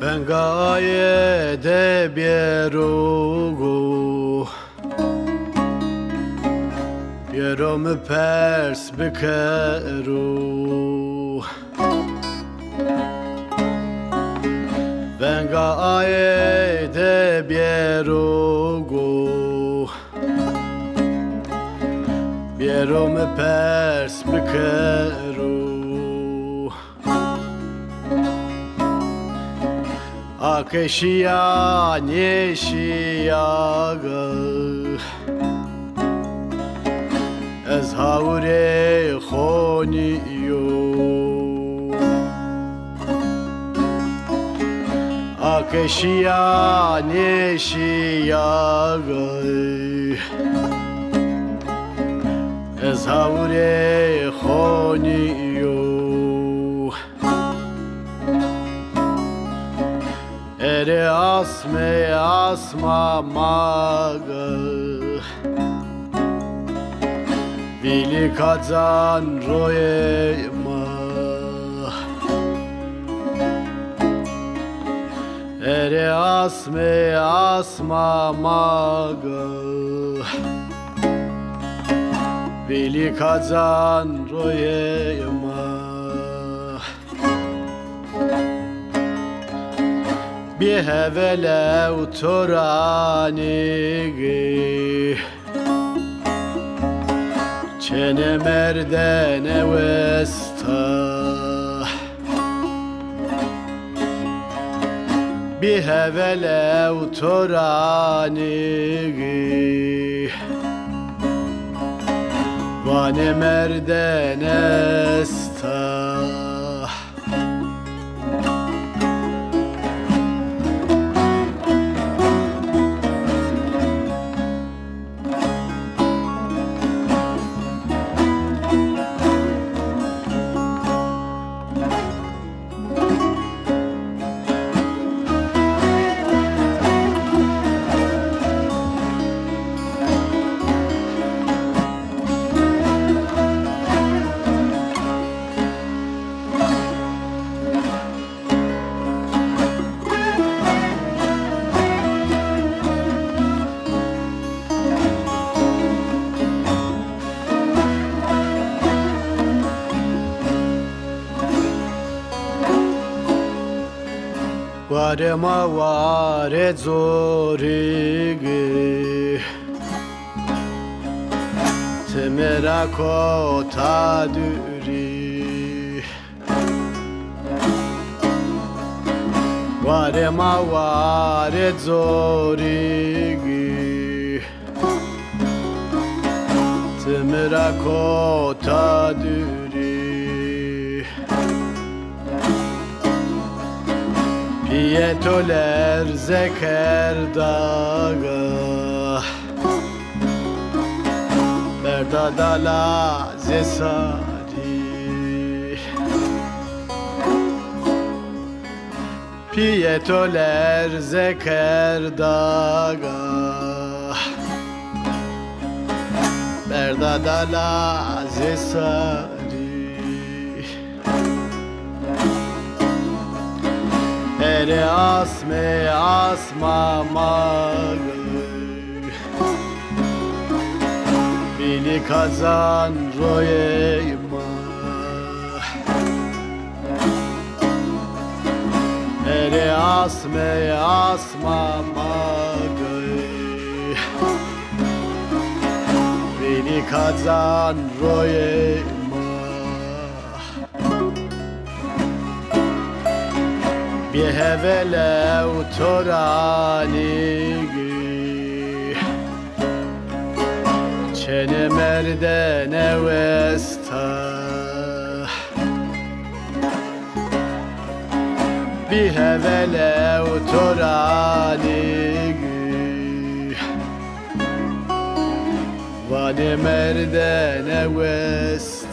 Ben gayede bierugu Bierom pers bikeru Ben gayede bierugu Bierom pers bikeru Akşiya neşiyaga Ez havre khoniyo Akşiya neşiyaga Ez havre khoniyo Ere asme asma maga Vili kazan royema Ere asme asma maga Vili kazan royema Bir hevele utoranigi Çene merdene vesta Bir hevele utoranigi Vane merdene esta Varema vare zorigi Temera kota duri Varema vare zorigi Temera kota duri Piyetoler zekerdaga Berdadala zesari Piyetoler zekerdaga Berdadala zesari Ere asme asma maga Bili kazan royema Ere asme asma maga Bili kazan royema Bir hevele utoranigi Çene merdene vesta Bir hevele utoranigi Vane merdene vesta